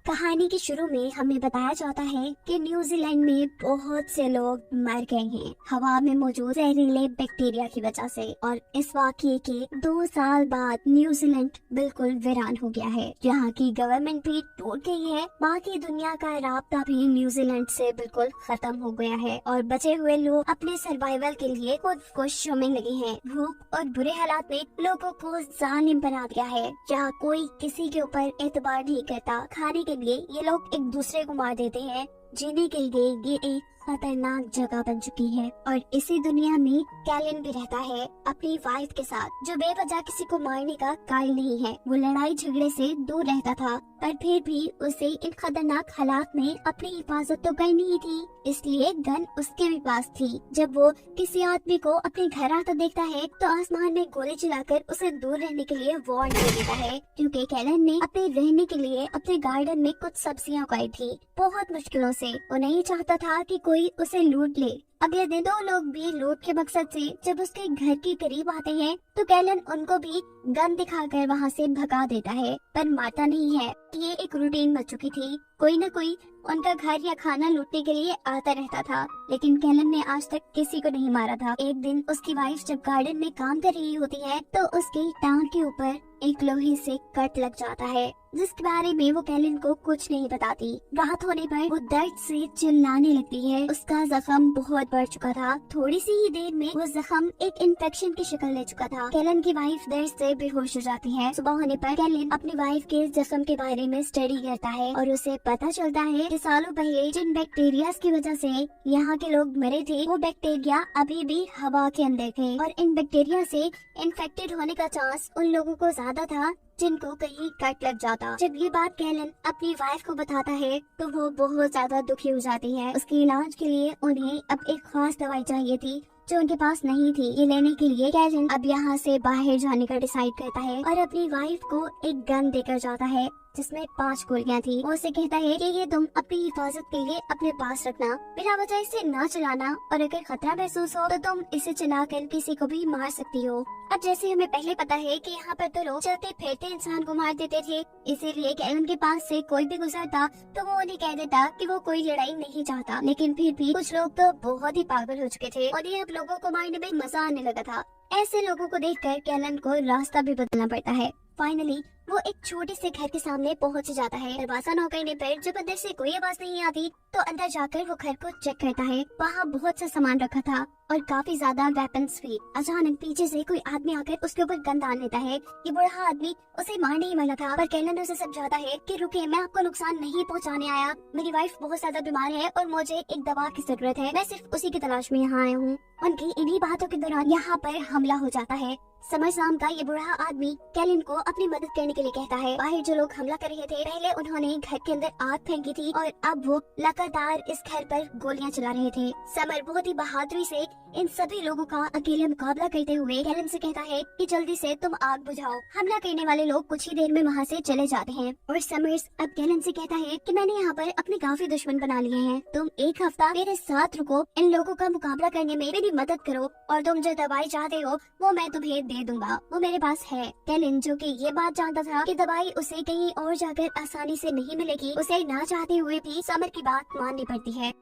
कहानी के शुरू में हमें बताया जाता है कि न्यूजीलैंड में बहुत से लोग मर गए हैं हवा में मौजूद जहरीले बैक्टीरिया की वजह से। और इस वाकये के 2 साल बाद न्यूजीलैंड बिल्कुल वीरान हो गया है। यहाँ की गवर्नमेंट भी टूट गई है, बाकी दुनिया का राब्ता भी न्यूजीलैंड से बिल्कुल खत्म हो गया है और बचे हुए लोग अपने सर्वाइवल के लिए खुद कोशिशों में लगे हैं। भूख और बुरे हालात में लोगों को जालिम बना दिया है। यहाँ कोई किसी के ऊपर एतबार नहीं करता। खाने के लिए ये लोग एक दूसरे को मार देते हैं। जीने के लिए ये एक खतरनाक जगह बन चुकी है। और इसी दुनिया में कैलन भी रहता है अपनी वाइफ के साथ, जो बेवजह किसी को मारने का कायल नहीं है। वो लड़ाई झगड़े से दूर रहता था, पर फिर भी उसे इन खतरनाक हालात में अपनी हिफाजत तो करनी ही थी, इसलिए गन उसके भी पास थी। जब वो किसी आदमी को अपने घर आता देखता है तो आसमान में गोली चलाकर उसे दूर रहने के लिए वार्न दे देता है, क्योंकि कैलन ने अपने रहने के लिए अपने गार्डन में कुछ सब्जियां उगाई थी बहुत मुश्किलों से। वो नहीं चाहता था कि कोई उसे लूट ले। अगले दिन 2 लोग भी लूट के मकसद से जब उसके घर के करीब आते हैं तो कैलन उनको भी गन दिखाकर वहाँ से भगा देता है, पर मारता नहीं है। ये एक रूटीन बन चुकी थी, कोई न कोई उनका घर या खाना लूटने के लिए आता रहता था, लेकिन कैलन ने आज तक किसी को नहीं मारा था। एक दिन उसकी वाइफ जब गार्डन में काम कर रही होती है तो उसकी टांग के ऊपर एक लोहे से कट लग जाता है, जिसके बारे में वो कैलन को कुछ नहीं बताती। रात होने पर वो दर्द से चिल्लाने लगती है। उसका जख्म बहुत बढ़ चुका था। थोड़ी सी ही देर में वो जख्म एक इन्फेक्शन की शक्ल ले चुका था। कैलन की वाइफ दर्द से बेहोश हो जाती है। सुबह होने पर कैलन अपनी वाइफ के जख्म के बारे में स्टडी करता है और उसे पता चलता है कि सालों पहले जिन बैक्टीरिया की वजह से यहाँ के लोग मरे थे, वो बैक्टीरिया अभी भी हवा के अंदर थे और इन बैक्टीरिया से इन्फेक्टेड होने का चांस उन लोगों को ज्यादा था जिनको कहीं कट लग जाता। जब ये बात कैलन अपनी वाइफ को बताता है तो वो बहुत ज्यादा दुखी हो जाती है। उसके इलाज के लिए उन्हें अब एक खास दवाई चाहिए थी जो उनके पास नहीं थी। ये लेने के लिए कैलन अब यहाँ से बाहर जाने का डिसाइड करता है और अपनी वाइफ को एक गन देकर जाता है जिसमें 5 गोलियां थी। वो उसे कहता है कि ये तुम अपनी हिफाजत के लिए अपने पास रखना, बिना वजह इसे ना चलाना और अगर खतरा महसूस हो तो तुम इसे चलाकर किसी को भी मार सकती हो। अब जैसे हमें पहले पता है कि यहाँ पर तो लोग चलते फिरते इंसान को मार देते थे, इसीलिए कैलन के पास से कोई भी गुजरता तो वो उन्हें कह देता कि वो कोई लड़ाई नहीं चाहता। लेकिन फिर भी कुछ लोग तो बहुत ही पागल हो चुके थे और ये अब लोगों को मारने में मजा आने लगा था। ऐसे लोगों को देखकर कैलन को रास्ता भी बदलना पड़ता है। फाइनली वो एक छोटे से घर के सामने पहुंच जाता है। दरवाजा नॉक करने पर जब अंदर से कोई आवाज नहीं आती तो अंदर जाकर वो घर को चेक करता है। वहाँ बहुत सा सामान रखा था और काफी ज्यादा वेपन्स भी। अचानक पीछे से कोई आदमी आकर उसके ऊपर गन दान लेता है। ये बूढ़ा आदमी उसे मारने ही वाला था, पर कैलन उसे समझाता है कि रुकिए, मैं आपको नुकसान नहीं पहुंचाने आया। मेरी वाइफ बहुत ज्यादा बीमार है और मुझे एक दवा की जरूरत है, मैं सिर्फ उसी की तलाश में यहाँ आया हूँ। उनकी इन्हीं बातों के दौरान यहाँ पर हमला हो जाता है। समर्स नाम का ये बूढ़ा आदमी कैलन को अपनी मदद करने के लिए कहता है। बाहर जो लोग हमला कर रहे थे, पहले उन्होंने घर के अंदर आग फेंकी थी और अब वो लगातार इस घर पर गोलियां चला रहे थे। समर बहुत ही बहादुरी से इन सभी लोगों का अकेले मुकाबला करते हुए कैलन से कहता है कि जल्दी से तुम आग बुझाओ। हमला करने वाले लोग कुछ ही देर में वहाँ से चले जाते हैं और समर्स अब कैलन से कहता है कि मैंने यहाँ पर अपने काफी दुश्मन बना लिए हैं, तुम एक हफ्ता मेरे साथ रुको, इन लोगों का मुकाबला करने में मेरी मदद करो और तुम जो दवाई चाहते हो वो मैं तुम्हें दे दूंगा, वो मेरे पास है। कैलन जो कि ये बात जानता था कि दवाई उसे कहीं और जाकर आसानी से नहीं मिलेगी, उसे ना चाहते हुए भी समर की बात माननी पड़ती है।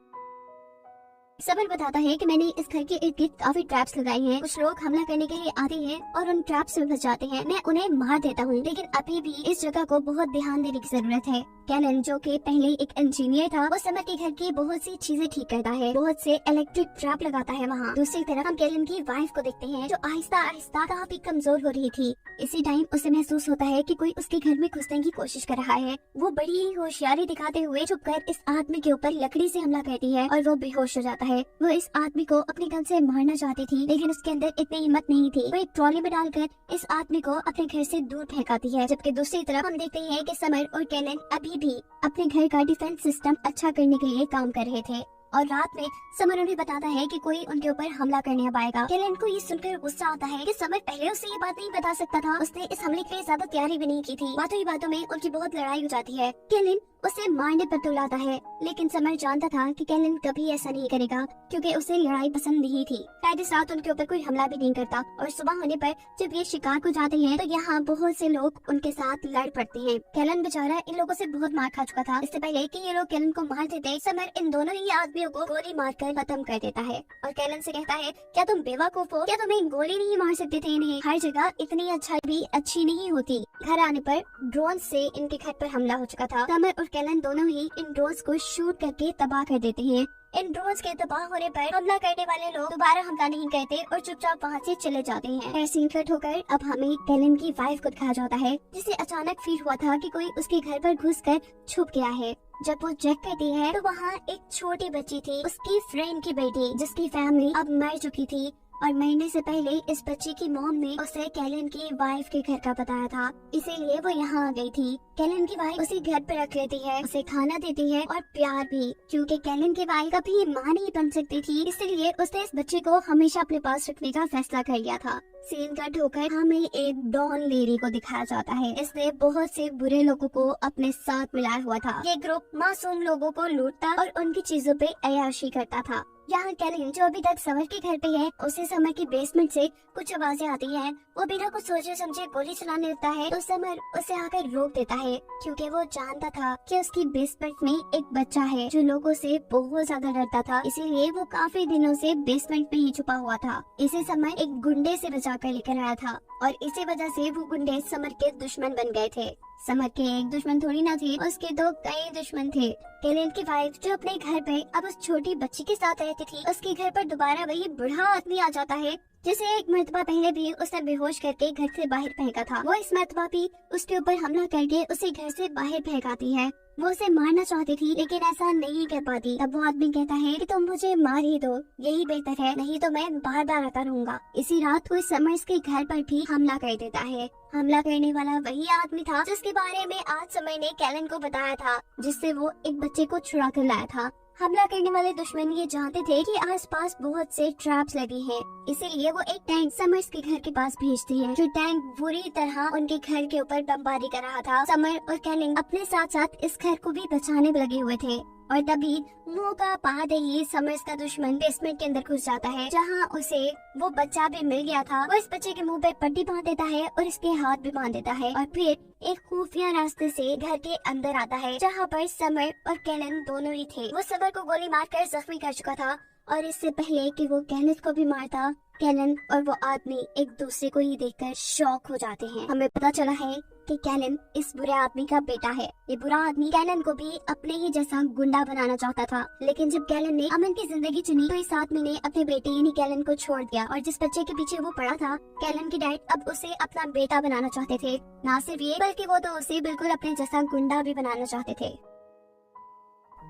समर बताता है कि मैंने इस घर के इर्द गिर्द काफी ट्रैप्स लगाए हैं। कुछ लोग हमला करने के लिए आते हैं और उन ट्रैप्स में फंस जाते हैं। मैं उन्हें मार देता हूँ, लेकिन अभी भी इस जगह को बहुत ध्यान देने की जरूरत है। कैलन जो कि पहले एक इंजीनियर था, वो समर के घर की बहुत सी चीजें ठीक करता है, बहुत से इलेक्ट्रिक ट्रैप लगाता है वहाँ। दूसरी तरफ हम कैलन की वाइफ को देखते हैं जो आहिस्ता आहिस्ता काफी कमजोर हो रही थी। इसी टाइम उसे महसूस होता है कि कोई उसके घर में घुसने की कोशिश कर रहा है। वो बड़ी ही होशियारी दिखाते हुए छुपकर इस आदमी के ऊपर लकड़ी से हमला करती है और वो बेहोश हो जाता है। वो इस आदमी को अपनी गन से मारना चाहती थी, लेकिन उसके अंदर इतनी हिम्मत नहीं थी। वो एक ट्रॉली में डालकर इस आदमी को अपने घर से दूर फेंकाती है। जबकि दूसरी तरफ हम देखते हैं कि समर और कैलन अभी भी अपने घर का डिफेंस सिस्टम अच्छा करने के लिए काम कर रहे थे और रात में समर उन्हें बताता है कि कोई उनके ऊपर हमला करने अब आएगा। कैलन को ये सुनकर गुस्सा आता है कि समर पहले उससे ये बात नहीं बता सकता था। उसने इस हमले के लिए ज्यादा तैयारी भी नहीं की थी। बातों ही बातों में उनकी बहुत लड़ाई हो जाती है। कैलन उसे मारने पर तुलाता है, लेकिन समर जानता था कि कैलन कभी ऐसा नहीं करेगा क्योंकि उसे लड़ाई पसंद नहीं थी। शायद इस रात उनके ऊपर कोई हमला भी नहीं करता। और सुबह होने पर जब ये शिकार को जाते हैं तो यहाँ बहुत से लोग उनके साथ लड़ पड़ते हैं। कैलन बेचारा इन लोगों से बहुत मार खा चुका था। इससे पहले कि ये लोग कैलन को मार देते, समर इन दोनों ही आदमियों को गोली मारकर खत्म कर देता है और कैलन से कहता है, क्या तुम बेवकूफ हो? क्या तुम्हें गोली नहीं मार सकते थे? इन्हें हर जगह इतनी अच्छा भी अच्छी नहीं होती। घर आने पर ड्रोन से इनके घर पर हमला हो चुका था। समर और कैलन दोनों ही इन ड्रोन्स को शूट करके तबाह कर देते हैं। इन ड्रोन्स के तबाह होने पर हमला करने वाले लोग दोबारा हमला नहीं करते और चुपचाप वहाँ से चले जाते हैं। फिर सीन कट होकर अब हमें कैलन की वाइफ को दिखाया जाता है, जिसे अचानक फील हुआ था कि कोई उसके घर पर घुसकर छुप गया है। जब वो चेक करती है तो वहाँ एक छोटी बच्ची थी, उसकी फ्रेंड की बेटी, जिसकी फैमिली अब मर चुकी थी। और मरने से पहले इस बच्ची की मॉम ने उसे कैलन की वाइफ के घर का बताया था, इसीलिए वो यहाँ आ गई थी। कैलन की वाइफ उसे घर पर रख लेती है, उसे खाना देती है और प्यार भी, क्योंकि कैलन की वाइफ कभी माँ नहीं बन सकती थी, इसलिए उसने इस बच्चे को हमेशा अपने पास रखने का फैसला कर लिया था। सीन कट होकर हमें एक डॉन लेडी को दिखाया जाता है। इसने बहुत से बुरे लोगों को अपने साथ मिलाया हुआ था। ये ग्रुप मासूम लोगों को लूटता और उनकी चीजों पे अय्याशी करता था। यहाँ कैलन जो अभी तक समर के घर पे है, उसे समर की बेसमेंट से कुछ आवाजें आती हैं। वो बिना कुछ सोचे समझे गोली चलाने लगता है तो समर उसे आकर रोक देता है, क्योंकि वो जानता था कि उसकी बेसमेंट में एक बच्चा है जो लोगों से बहुत ज्यादा डरता था, इसीलिए वो काफी दिनों से बेसमेंट में ही छुपा हुआ था। इसे समर एक गुंडे से बचा कर लेकर आया था और इसी वजह से वो गुंडे समर के दुश्मन बन गए थे। समर के एक दुश्मन थोड़ी ना थे, उसके दो कई दुश्मन थे। कैलन की वाइफ जो अपने घर पे अब उस छोटी बच्ची के साथ रहती थी, उसके घर पर दोबारा वही बूढ़ा आदमी आ जाता है, जिसे एक मर्तबा पहले भी उसे बेहोश करके घर से बाहर फेंका था। वो इस मर्तबा भी उसके ऊपर हमला करके उसे घर से बाहर फेंकाती है। वो उसे मारना चाहती थी लेकिन ऐसा नहीं कर पाती। तब वो आदमी कहता है कि तुम मुझे मार ही दो, यही बेहतर है, नहीं तो मैं बार बार आता रहूंगा। इसी रात वो समर्स के घर पर भी हमला कर देता है। हमला करने वाला वही आदमी था जिसके बारे में आज समर ने कैलन को बताया था, जिससे वो एक बच्चे को छुड़ा कर लाया था। हमला करने वाले दुश्मन ये जानते थे कि आसपास बहुत से ट्रैप्स लगे हैं, इसीलिए वो एक टैंक समर्स के घर के पास भेजती है, जो टैंक बुरी तरह उनके घर के ऊपर बमबारी कर रहा था। समर और कैलन अपने साथ साथ इस घर को भी बचाने में लगे हुए थे और तभी मौका पाते ही समर्स का दुश्मन बेसमेंट के अंदर घुस जाता है, जहाँ उसे वो बच्चा भी मिल गया था। वो इस बच्चे के मुंह पे पट्टी बांध देता है और इसके हाथ भी बांध देता है और फिर एक खुफिया रास्ते से घर के अंदर आता है, जहाँ पर समर और कैलन दोनों ही थे। वो समर को गोली मारकर जख्मी कर चुका था और इससे पहले कि वो कैलन को भी मारता, कैलन और वो आदमी एक दूसरे को ही देखकर शॉक हो जाते हैं। हमें पता चला है कि कैलन इस बुरे आदमी का बेटा है। ये बुरा आदमी कैलन को भी अपने ही जैसा गुंडा बनाना चाहता था, लेकिन जब कैलन ने अमन की जिंदगी चुनी तो इस आदमी ने अपने बेटे यानी कैलन को छोड़ दिया और जिस बच्चे के पीछे वो पड़ा था, कैलन के डैड अब उसे अपना बेटा बनाना चाहते थे। ना सिर्फ ये बल्कि वो तो उसे बिल्कुल अपने जैसा गुंडा भी बनाना चाहते थे।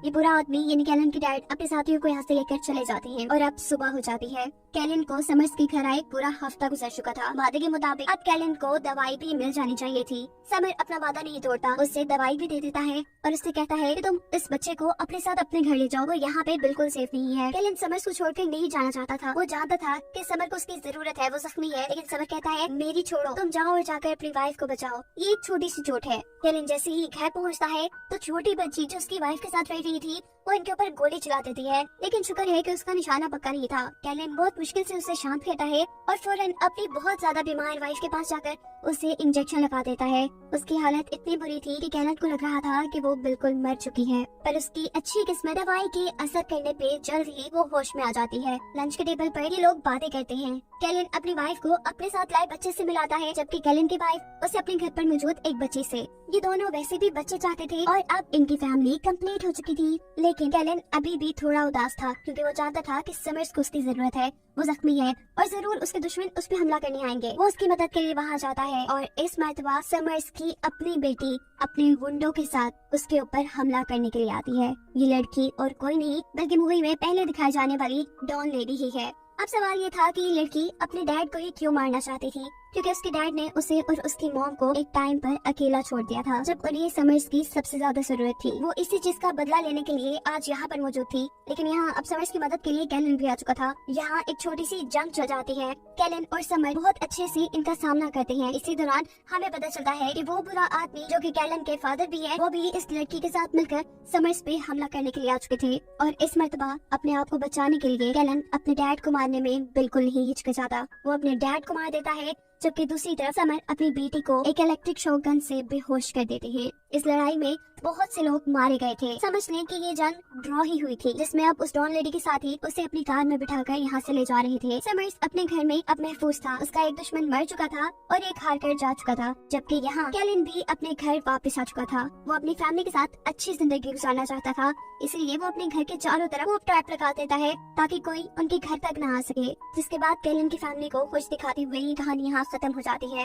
ये बुरा आदमी यानी कैलन के डैड अपने साथियों को यहाँ से लेकर चले जाते हैं और अब सुबह हो जाती है। कैलन को समर्स के घर आए पूरा हफ्ता गुजर चुका था। वादे के मुताबिक अब कैलन को दवाई भी मिल जानी चाहिए थी। समर अपना वादा नहीं तोड़ता, उससे दवाई भी दे देता है और उससे कहता है कि तुम इस बच्चे को अपने साथ अपने घर ले जाओ, वो यहाँ पे बिल्कुल सेफ नहीं है। कैलन समर्स को छोड़कर नहीं जाना चाहता था। वो जानता था कि समर को उसकी जरूरत है, वो जख्मी है, लेकिन समर कहता है मेरी छोड़ो, तुम जाओ और जाकर अपनी वाइफ को बचाओ, ये एक छोटी सी चोट है। कैलन जैसे ही घर पहुँचता है तो छोटी बच्ची जो उसकी वाइफ के साथ रह रही थी वो इनके ऊपर गोली चला देती है, लेकिन शुक्र है कि उसका निशाना पक्का नहीं था। कैलन बहुत मुश्किल से उसे शांत करता है और फौरन अपनी बहुत ज्यादा बीमार वाइफ के पास जाकर उसे इंजेक्शन लगा देता है। उसकी हालत इतनी बुरी थी कि कैलन को लग रहा था कि वो बिल्कुल मर चुकी है, पर उसकी अच्छी किस्मत दवाई के असर करने पे जल्द ही वो होश में आ जाती है। लंच के टेबल पर ये लोग बातें करते हैं। कैलन अपनी वाइफ को अपने साथ लाए बच्चे से मिलाता है, जबकि कैलन की वाइफ उसे अपने घर पर मौजूद एक बच्चे से। ये दोनों वैसे भी बच्चे चाहते थे और अब इनकी फैमिली कंप्लीट हो चुकी थी, लेकिन कैलन अभी भी थोड़ा उदास था क्योंकि वो जानता था कि समर्स को उसकी जरूरत है, वो जख्मी है और जरूर उसके दुश्मन उस पर हमला करने आएंगे। वो उसकी मदद के लिए वहाँ जाता है और इस मर्तबा समर्स की अपनी बेटी अपने गुंडों के साथ उसके ऊपर हमला करने के लिए आती है। ये लड़की और कोई नहीं बल्कि मूवी में पहले दिखाई जाने वाली डॉन लेडी ही है। अब सवाल ये था कि ये लड़की अपने डैड को ही क्यों मारना चाहती थी, क्योंकि उसके डैड ने उसे और उसकी मॉम को एक टाइम पर अकेला छोड़ दिया था जब उन्हें समर्स की सबसे ज्यादा जरूरत थी। वो इसी चीज का बदला लेने के लिए आज यहाँ पर मौजूद थी, लेकिन यहाँ अब समर्स की मदद के लिए कैलन भी आ चुका था। यहाँ एक छोटी सी जंग चल जाती है। कैलन और समर बहुत अच्छे से इनका सामना करते हैं। इसी दौरान हमें पता चलता है कि वो बुरा आदमी जो कि कैलन के फादर भी है, वो भी इस लड़की के साथ मिलकर समर्स पे हमला करने के लिए आ चुके थे। और इस मर्तबा अपने आप को बचाने के लिए कैलन अपने डैड को मारने में बिल्कुल नहीं हिचकिचाता। वो अपने डैड को मार देता है, जबकि दूसरी तरफ समर अपनी बेटी को एक इलेक्ट्रिक शॉटगन से बेहोश कर देते हैं। इस लड़ाई में बहुत से लोग मारे गए थे। समझ लें कि ये जंग ड्रॉ ही हुई थी, जिसमें अब उस डॉन लेडी के साथ ही उसे अपनी कार में बिठाकर यहाँ से ले जा रहे थे। समर्स अपने घर में अब महफूज था। उसका एक दुश्मन मर चुका था और एक हार कर जा चुका था, जबकि यहाँ कैलन भी अपने घर वापस आ चुका था। वो अपनी फैमिली के साथ अच्छी जिंदगी गुजारना चाहता था, इसलिए वो अपने घर के चारों तरफ खूब ट्रैप लगा देता है ताकि कोई उनके घर तक न आ सके। जिसके बाद कैलन की फैमिली को खुश दिखाती हुई कहानी यहाँ खत्म हो जाती है।